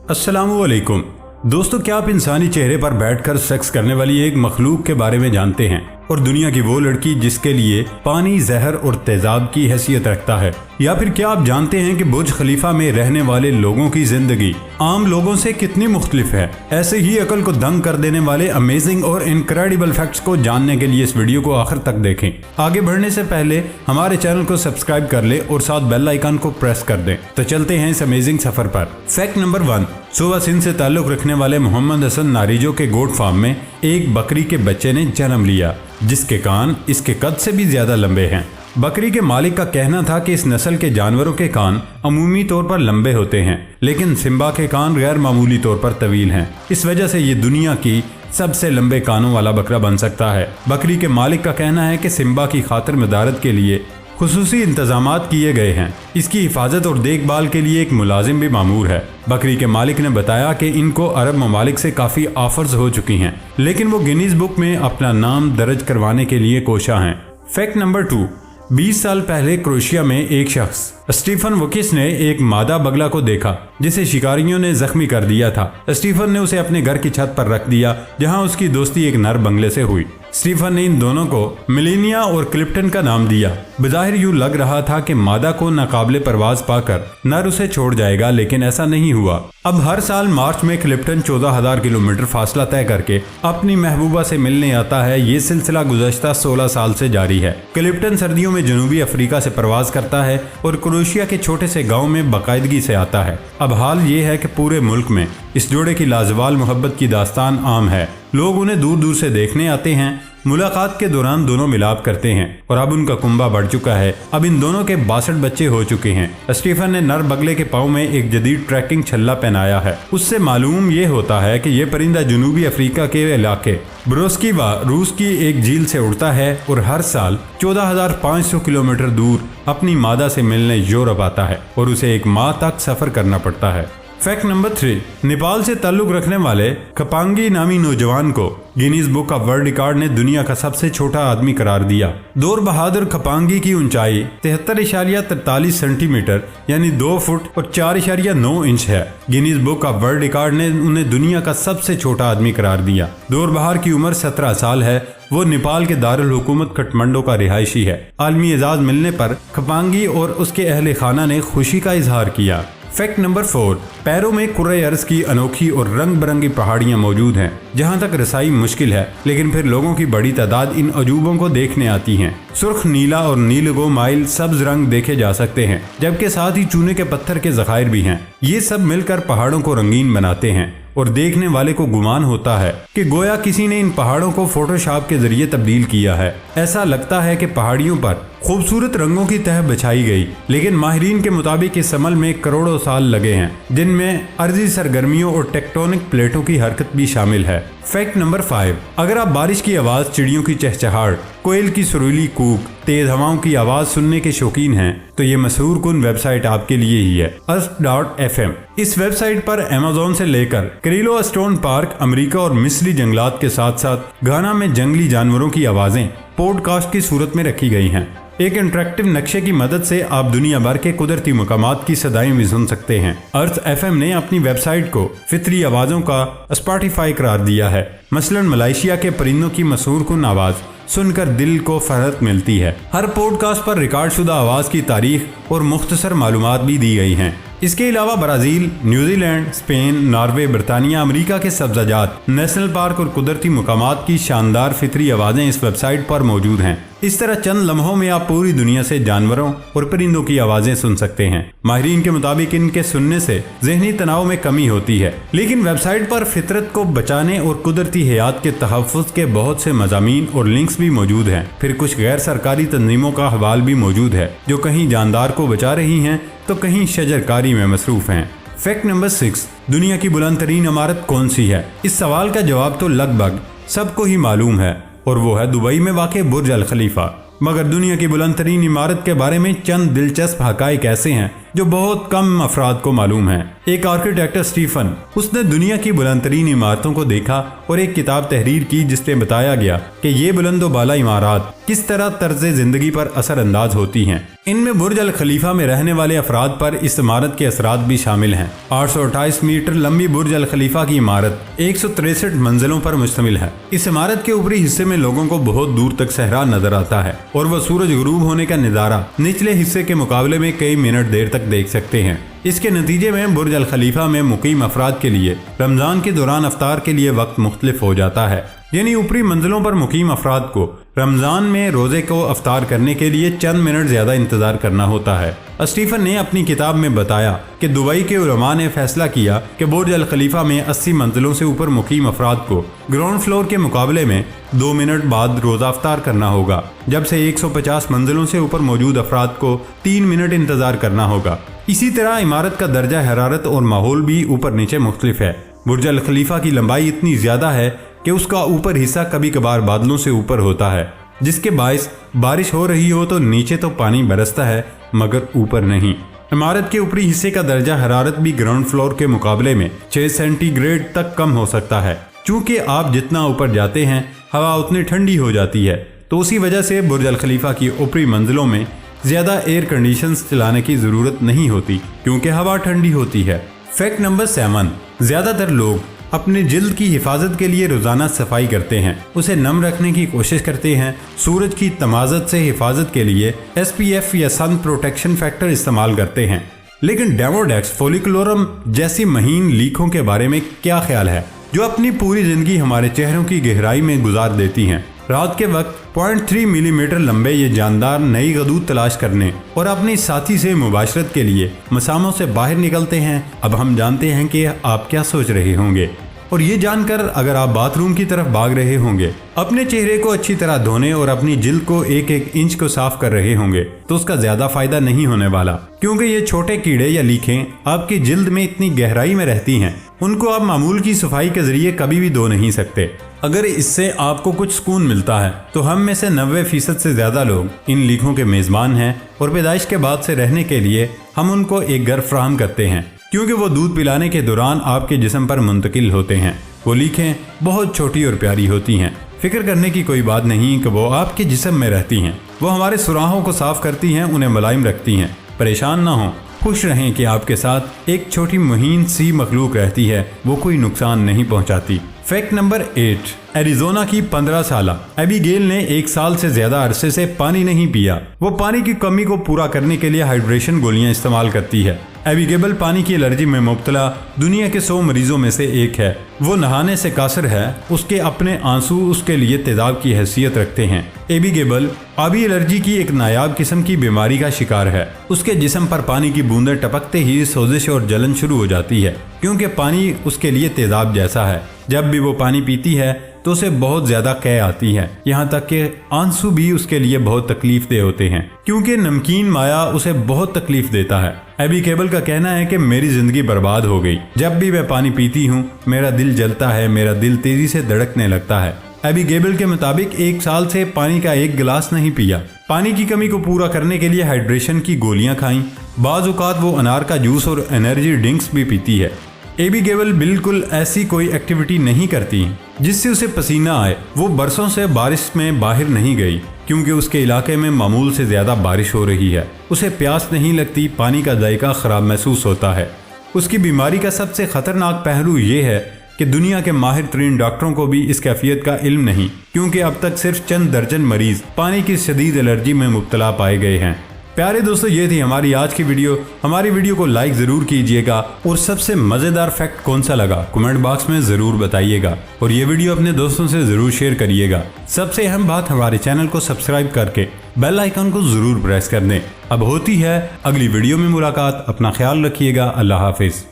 अस्सलाम वालेकुम दोस्तों, क्या आप इंसानी चेहरे पर बैठकर सेक्स करने वाली एक मखलूक के बारे में जानते हैं? और दुनिया की वो लड़की जिसके लिए पानी, जहर और तेजाब की हैसियत रखता है? या फिर क्या आप जानते हैं कि बुर्ज खलीफा में रहने वाले लोगों की जिंदगी आम लोगों से कितनी मुख्तलिफ है? ऐसे ही अकल को दंग कर देने वाले अमेजिंग और इनक्रेडिबल फैक्ट्स को जानने के लिए इस वीडियो को आखिर तक देखें। आगे बढ़ने से पहले हमारे चैनल को सब्सक्राइब कर ले और साथ बेल आइकन को प्रेस कर दें। तो चलते हैं इस अमेजिंग सफर पर। फैक्ट नंबर 1, सूबा सिंध से ताल्लुक रखने वाले मोहम्मद हसन नारिजो के गोट फार्म में एक बकरी के बच्चे ने जन्म लिया जिसके कान इसके कद से भी ज्यादा लंबे हैं। बकरी के मालिक का कहना था कि इस नस्ल के जानवरों के कान अमूमी तौर पर लंबे होते हैं, लेकिन सिम्बा के कान गैर मामूली तौर पर तवील हैं। इस वजह से ये दुनिया की सबसे लंबे कानों वाला बकरा बन सकता है। बकरी के मालिक का कहना है कि सिम्बा की खातिर मदारत के लिए खुसूसी इंतजामात किए गए हैं। इसकी हिफाजत और देखभाल के लिए एक मुलाजिम भी मामूर है। बकरी के मालिक ने बताया कि इनको अरब ममालिक से काफ़ी ऑफर्स हो चुकी हैं, लेकिन वो गिनीज बुक में अपना नाम दर्ज करवाने के लिए कोशा हैं। फैक्ट नंबर 2, 20 साल पहले क्रोएशिया में एक शख्स स्टीफन वोकिस ने एक मादा बगला को देखा जिसे शिकारियों ने जख्मी कर दिया था। स्टीफन ने उसे अपने घर की छत पर रख दिया जहां उसकी दोस्ती एक नर बंगले से हुई। स्टीफन ने इन दोनों को मिलेनिया और क्लिप्टन का नाम दिया। बज़ाहिर यूं लग रहा था कि मादा को नाकाबिले परवाज पाकर नर उसे छोड़ जाएगा, लेकिन ऐसा नहीं हुआ। अब हर साल मार्च में क्लिप्टन 14,000 किलोमीटर फासला तय करके अपनी महबूबा से मिलने आता है। ये सिलसिला गुज़श्ता 16 साल से जारी है। क्लिप्टन सर्दियों में जनूबी अफ्रीका से परवाज करता है और क्रोएशिया के छोटे से गांव में बाकायदगी से आता है। अब हाल ये है कि पूरे मुल्क में इस जोड़े की लाजवाल मोहब्बत की दास्तान आम है। लोग उन्हें दूर दूर से देखने आते हैं। मुलाकात के दौरान दोनों मिलाप करते हैं और अब उनका कुंबा बढ़ चुका है। अब इन दोनों के 62 बच्चे हो चुके हैं। स्टीफन ने नर बगले के पाँव में एक जदीद ट्रैकिंग छल्ला पहनाया है। उससे मालूम ये होता है कि ये परिंदा जनूबी अफ्रीका के इलाके ब्रोस्कीवा रूस की एक झील से उड़ता है और हर साल 14,500 किलोमीटर दूर अपनी मादा से मिलने यूरोप आता है और उसे एक माह तक सफर करना पड़ता है। फैक्ट नंबर 3, नेपाल से ताल्लुक रखने वाले खपांगी नामी नौजवान को Guinness book of world record ने दुनिया का सबसे छोटा आदमी करार दिया। दौर बहादुर खपांगी की ऊंचाई 73.43 सेंटीमीटर यानी 2 फुट और 4.9 इंच है। Guinness book of world record ने उन्हें दुनिया का सबसे छोटा आदमी करार दिया। दौर बहार की उम्र 17 साल है। वो नेपाल के दारुल हुकूमत काठमांडू का रिहायशी है। आलमी एजाज मिलने पर खपांगी और उसके अहले खाना ने खुशी का इजहार किया। फैक्ट नंबर 4, पैरों में कुर्रे अर्ज की अनोखी और रंग बिरंगी पहाड़ियां मौजूद हैं जहां तक रसाई मुश्किल है, लेकिन फिर लोगों की बड़ी तादाद इन अजूबों को देखने आती हैं। सुर्ख नीला और नीलगो माइल सब्ज रंग देखे जा सकते हैं, जबकि साथ ही चूने के पत्थर के जखायर भी हैं। ये सब मिलकर पहाड़ों को रंगीन बनाते हैं और देखने वाले को गुमान होता है कि गोया किसी ने इन पहाड़ों को फोटोशॉप के जरिए तब्दील किया है। ऐसा लगता है कि पहाड़ियों पर खूबसूरत रंगों की तह बिछाई गई, लेकिन माहिरीन के मुताबिक इस अमल में करोड़ों साल लगे हैं, जिनमें अर्जी सरगर्मियों और टेक्टोनिक प्लेटों की हरकत भी शामिल है। फैक्ट नंबर 5, अगर आप बारिश की आवाज, चिड़ियों की चहचहाहट, कोयल की सुरीली कूक, तेज हवाओं की आवाज सुनने के शौकीन हैं, तो ये मशहूर कुन वेबसाइट आपके लिए ही है, Earth.fm। इस वेबसाइट पर अमेज़न से लेकर क्रिलो स्टोन पार्क, अमेरिका और मिस्री जंगलात के साथ साथ घाना में जंगली जानवरों की आवाजें पॉडकास्ट की सूरत में रखी गई हैं। एक इंटरेक्टिव नक्शे की मदद से आप दुनिया भर के कुदरती मकामात की सदाएं भी सुन सकते हैं। अर्थ FM ने अपनी वेबसाइट को फितरी आवाजों का स्पॉटिफाई करार दिया है। मसलन मलेशिया के परिंदों की मशहूर कुन आवाज सुनकर दिल को फरहत मिलती है। हर पॉडकास्ट पर रिकॉर्ड शुदा आवाज की तारीख और मुख्तसर मालूमात भी दी गई हैं। इसके अलावा ब्राजील, न्यूजीलैंड, स्पेन, नॉर्वे, बरतानिया, अमेरिका के सब्जाजात, नेशनल पार्क और कुदरती मकामात की शानदार फितरी आवाजें इस वेबसाइट पर मौजूद हैं। इस तरह चंद लम्हों में आप पूरी दुनिया से जानवरों और परिंदों की आवाजें सुन सकते हैं। माहिरीन के मुताबिक इनके सुनने से ज़हनी तनाव में कमी होती है, लेकिन वेबसाइट पर फितरत को बचाने और कुदरती हयात के तहफ़्फ़ुज़ के बहुत से मज़ामीन और लिंक्स भी मौजूद हैं। फिर कुछ गैर सरकारी तंजीमों का हवाल भी मौजूद है जो कहीं जानदार को बचा रही हैं तो कहीं शजरकारी में मसरूफ़ हैं। फैक्ट नंबर 6, दुनिया की बुलंद तरीन इमारत कौन सी है? इस सवाल का जवाब तो लगभग सबको ही मालूम है और वो है दुबई में वाक़ बुर्ज अल खलीफा। मगर दुनिया की बुलंद तरीन इमारत के बारे में चंद दिलचस्प हक़ाइक़ ऐसे हैं جو بہت کم افراد کو معلوم ہے۔ ایک آرکیٹیکٹ اسٹیفن، اس نے دنیا کی بلند ترین عمارتوں کو دیکھا اور ایک کتاب تحریر کی جس میں بتایا گیا کہ یہ بلند و بالا عمارات کس طرح طرز زندگی پر اثر انداز ہوتی ہیں۔ ان میں برج الخلیفہ میں رہنے والے افراد پر اس عمارت کے اثرات بھی شامل ہیں۔ 828 میٹر لمبی برج الخلیفہ کی عمارت 163 منزلوں پر مشتمل ہے۔ اس عمارت کے اوپری حصے میں لوگوں کو بہت دور تک صحرا نظر آتا ہے اور وہ سورج غروب ہونے کا نظارہ نچلے حصے کے مقابلے میں کئی منٹ دیر تک دیکھ سکتے ہیں۔ اس کے نتیجے میں برج الخلیفہ میں مقیم افراد کے لیے رمضان کے دوران افطار کے لیے وقت مختلف ہو جاتا ہے، یعنی اوپری منزلوں پر مقیم افراد کو رمضان میں روزے کو افطار کرنے کے لیے چند منٹ زیادہ انتظار کرنا ہوتا ہے۔ اسٹیفن نے اپنی کتاب میں بتایا کہ دبئی کے علماء نے فیصلہ کیا کہ برج الخلیفہ میں 80 منزلوں سے اوپر مقیم افراد کو گراؤنڈ فلور کے مقابلے میں 2 منٹ بعد روزہ افطار کرنا ہوگا، جب سے 150 منزلوں سے اوپر موجود افراد کو 3 منٹ انتظار کرنا ہوگا۔ اسی طرح عمارت کا درجہ حرارت اور ماحول بھی اوپر نیچے مختلف ہے۔ برج الخلیفہ کی لمبائی اتنی زیادہ ہے کہ اس کا اوپر حصہ کبھی کبھار بادلوں سے اوپر ہوتا ہے، جس کے باعث بارش ہو رہی ہو تو نیچے تو پانی برستا ہے مگر اوپر نہیں۔ عمارت کے اوپری حصے کا درجہ حرارت بھی گراؤنڈ فلور کے مقابلے میں 6 سینٹی گریڈ تک کم ہو سکتا ہے۔ چونکہ آپ جتنا اوپر جاتے ہیں ہوا اتنی ٹھنڈی ہو جاتی ہے، تو اسی وجہ سے برج الخلیفہ کی اوپری منزلوں میں زیادہ ایئر کنڈیشنز چلانے کی ضرورت نہیں ہوتی کیونکہ ہوا ٹھنڈی ہوتی ہے۔ فیکٹ نمبر 7، زیادہ تر لوگ اپنے جلد کی حفاظت کے لیے روزانہ صفائی کرتے ہیں، اسے نم رکھنے کی کوشش کرتے ہیں، سورج کی تمازت سے حفاظت کے لیے SPF یا سن پروٹیکشن فیکٹر استعمال کرتے ہیں۔ لیکن ڈیموڈیکس فولیکولورم جیسی مہین لیکھوں کے بارے میں کیا خیال ہے، جو اپنی پوری زندگی ہمارے چہروں کی گہرائی میں گزار دیتی ہیں؟ رات کے وقت 0.3 ملی میٹر لمبے یہ جاندار نئی غدود تلاش کرنے اور اپنی ساتھی سے مباشرت کے لیے مساموں سے باہر نکلتے ہیں۔ اب ہم جانتے ہیں کہ آپ کیا سوچ رہے ہوں گے، اور یہ جان کر اگر آپ باتھ روم کی طرف بھاگ رہے ہوں گے، اپنے چہرے کو اچھی طرح دھونے اور اپنی جلد کو ایک ایک انچ کو صاف کر رہے ہوں گے، تو اس کا زیادہ فائدہ نہیں ہونے والا، کیونکہ یہ چھوٹے کیڑے یا لیکھیں آپ کی جلد میں اتنی گہرائی میں رہتی ہیں، ان کو آپ معمول کی صفائی کے ذریعے کبھی بھی دھو نہیں سکتے۔ اگر اس سے آپ کو کچھ سکون ملتا ہے تو ہم میں سے 90% سے زیادہ لوگ ان لیکھوں کے میزبان ہیں، اور پیدائش کے بعد سے رہنے کے لیے ہم ان کو ایک گھر فراہم کرتے ہیں، کیونکہ وہ دودھ پلانے کے دوران آپ کے جسم پر منتقل ہوتے ہیں۔ وہ لیکھیں بہت چھوٹی اور پیاری ہوتی ہیں، فکر کرنے کی کوئی بات نہیں کہ وہ آپ کے جسم میں رہتی ہیں، وہ ہمارے سراخوں کو صاف کرتی ہیں، انہیں ملائم رکھتی ہیں۔ پریشان نہ ہوں، خوش رہیں کہ آپ کے ساتھ ایک چھوٹی مہین سی مخلوق رہتی ہے، وہ کوئی نقصان نہیں پہنچاتی۔ فیکٹ نمبر 8، ایریزونا کی 15 سالہ ایبی گیل نے 1 سال سے زیادہ عرصے سے پانی نہیں پیا۔ وہ پانی کی کمی کو پورا کرنے کے لیے ہائیڈریشن گولیاں استعمال کرتی ہے۔ ایبی گیبل پانی کی الرجی میں مبتلا دنیا کے 100 مریضوں میں سے ایک ہے۔ وہ نہانے سے قاصر ہے، اس کے اپنے آنسو اس کے لیے تیزاب کی حیثیت رکھتے ہیں۔ ایبی گیبل آبی الرجی کی ایک نایاب قسم کی بیماری کا شکار ہے۔ اس کے جسم پر پانی کی بوندیں ٹپکتے ہی سوزش اور جلن شروع ہو جاتی ہے، کیونکہ پانی اس کے لیے تیزاب جیسا ہے۔ جب بھی وہ پانی پیتی ہے تو اسے بہت زیادہ قے آتی ہے، یہاں تک کہ آنسو بھی اس کے لیے بہت تکلیف دہ ہوتے ہیں، کیونکہ نمکین مایع اسے بہت تکلیف دیتا ہے۔ ایبی گیبل کا کہنا ہے کہ میری زندگی برباد ہو گئی، جب بھی میں پانی پیتی ہوں میرا دل جلتا ہے، میرا دل تیزی سے دھڑکنے لگتا ہے۔ ایبی گیبل کے مطابق 1 سال سے پانی کا 1 گلاس نہیں پیا۔ پانی کی کمی کو پورا کرنے کے لیے ہائیڈریشن کی گولیاں کھائیں، بعض اوقات وہ انار کا جوس اور انرجی ڈرنکس بھی پیتی ہے۔ ایبی گیبل بالکل ایسی کوئی ایکٹیویٹی نہیں کرتی جس سے اسے پسینہ آئے۔ وہ برسوں سے بارش میں باہر نہیں گئی کیونکہ اس کے علاقے میں معمول سے زیادہ بارش ہو رہی ہے۔ اسے پیاس نہیں لگتی، پانی کا ذائقہ خراب محسوس ہوتا ہے۔ اس کی بیماری کا سب سے خطرناک پہلو یہ ہے کہ دنیا کے ماہر ترین ڈاکٹروں کو بھی اس کیفیت کا علم نہیں، کیونکہ اب تک صرف چند درجن مریض پانی کی شدید الرجی میں مبتلا پائے گئے ہیں۔ پیارے دوستو، یہ تھی ہماری آج کی ویڈیو۔ ہماری ویڈیو کو لائک ضرور کیجئے گا، اور سب سے مزیدار فیکٹ کون سا لگا کمنٹ باکس میں ضرور بتائیے گا، اور یہ ویڈیو اپنے دوستوں سے ضرور شیئر کریے گا۔ سب سے اہم بات، ہمارے چینل کو سبسکرائب کر کے بیل آئیکن کو ضرور پریس کر دیں۔ اب ہوتی ہے اگلی ویڈیو میں ملاقات، اپنا خیال رکھیے گا، اللہ حافظ۔